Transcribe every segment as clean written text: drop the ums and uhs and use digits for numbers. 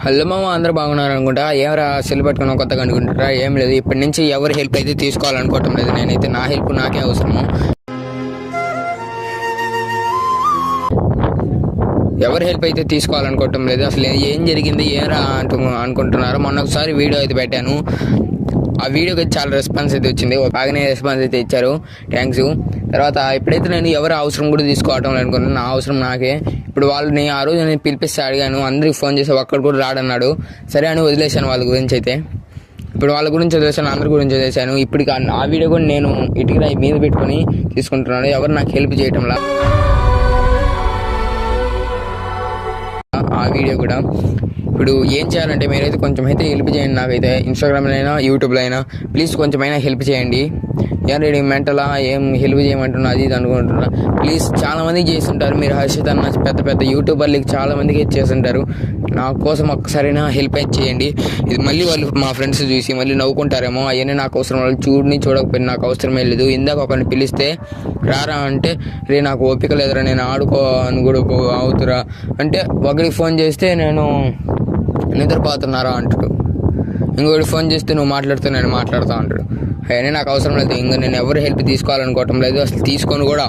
Hello మామ, అందరూ బాగున్నారు అనుకుంటా. ఎవరా సెల్ పట్టుకుని కొత్తగా అనుకుంటారా? ఏం లేదు, ఇప్పటి నుంచి ఎవరి హెల్ప్ అయితే తీసుకోవాలనుకోవటం లేదు. నేనైతే నా హెల్ప్ నాకే అవసరము. ఎవరి హెల్ప్ అయితే తీసుకోవాలనుకోవటం లేదు. అసలు ఏం జరిగింది ఏరా అనుకుంటున్నారు. మొన్న ఒకసారి వీడియో అయితే పెట్టాను. ఆ వీడియోకి చాలా రెస్పాన్స్ అయితే వచ్చింది, బాగానే రెస్పాన్స్ అయితే ఇచ్చారు. థ్యాంక్స్. తర్వాత ఇప్పుడైతే నేను ఎవరి అవసరం కూడా తీసుకోవటం అనుకున్నాను. నా అవసరం నాకే. ఇప్పుడు వాళ్ళని ఆ రోజు నేను పిలిపిస్తే అడిగాను, అందరికి ఫోన్ చేసి ఒక్కడు కూడా రాడన్నాడు. సరే అని వదిలేశాను వాళ్ళ గురించి అయితే. ఇప్పుడు వాళ్ళ గురించి వదిలేశాను, అందరి గురించి వదిలేశాను. ఇప్పుడు ఆ వీడియో కూడా నేను ఇటుకరా మీద పెట్టుకొని తీసుకుంటున్నాను. ఎవరు నాకు హెల్ప్ చేయటంలా ఆ వీడియో కూడా. ఇప్పుడు ఏం చేయాలంటే మీరైతే కొంచెం అయితే హెల్ప్ చేయండి. నాకైతే ఇన్స్టాగ్రామ్లో అయినా యూట్యూబ్లో అయినా ప్లీజ్ కొంచెమైనా హెల్ప్ చేయండి. ఏంటంటే మెంటలా ఏం హెల్ప్ చేయమంటున్నా అది ఇది అనుకుంటున్నా. ప్లీజ్ చాలా మందికి చేస్తుంటారు మీరు. హర్షిత్ అన్న పెద్ద పెద్ద యూట్యూబర్లకి చాలా మందికి చేస్తుంటారు. నా కోసం ఒక్కసారైనా హెల్ప్ అయితే చేయండి. ఇది మళ్ళీ వాళ్ళు మా ఫ్రెండ్స్ చూసి మళ్ళీ నవ్వుకుంటారేమో. అవన్నీ నాకు అవసరం. వాళ్ళు చూడకపోయినా నాకు అవసరమే లేదు. ఇందాక ఒకరిని పిలిస్తే రారా అంటే, రే నాకు ఓపిక లేదురా, నేను ఆడుకో అని కూడా అవుతురా అంటే, ఒకరికి ఫోన్ చేస్తే నేను నిద్రపోతున్నారా అంటాడు. ఇంకొకటి ఫోన్ చేస్తే నువ్వు మాట్లాడుతూ నేను మాట్లాడుతూ అంటాడు. అవన్నీ నాకు అవసరం లేదు. ఇంకా నేను ఎవరు హెల్ప్ తీసుకోవాలనుకోవటం లేదు, అసలు తీసుకొని కూడా.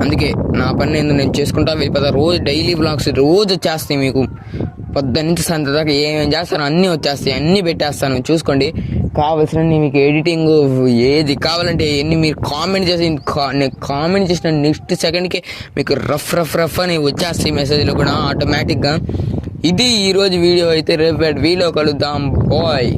అందుకే నా పని నేను చేసుకుంటా వెళ్ళిపోతా. రోజు డైలీ వ్లాగ్స్ రోజు వచ్చేస్తాయి మీకు. పొద్దున్న నుంచి సంత దాకా ఏమేమి చేస్తాను అన్నీ వచ్చేస్తాయి, అన్నీ పెట్టేస్తాను. చూసుకోండి. కావాల్సిన మీకు ఎడిటింగ్ ఏది కావాలంటే ఎన్ని మీరు కామెంట్ చేసి, నేను కామెంట్ చేసిన నెక్స్ట్ సెకండ్కి మీకు రఫ్ అని వచ్చేస్తాయి మెసేజ్లు కూడా ఆటోమేటిక్గా. ఇది ఈరోజు వీడియో అయితే. రేపు వీడియో కలుద్దాం. బాయ్.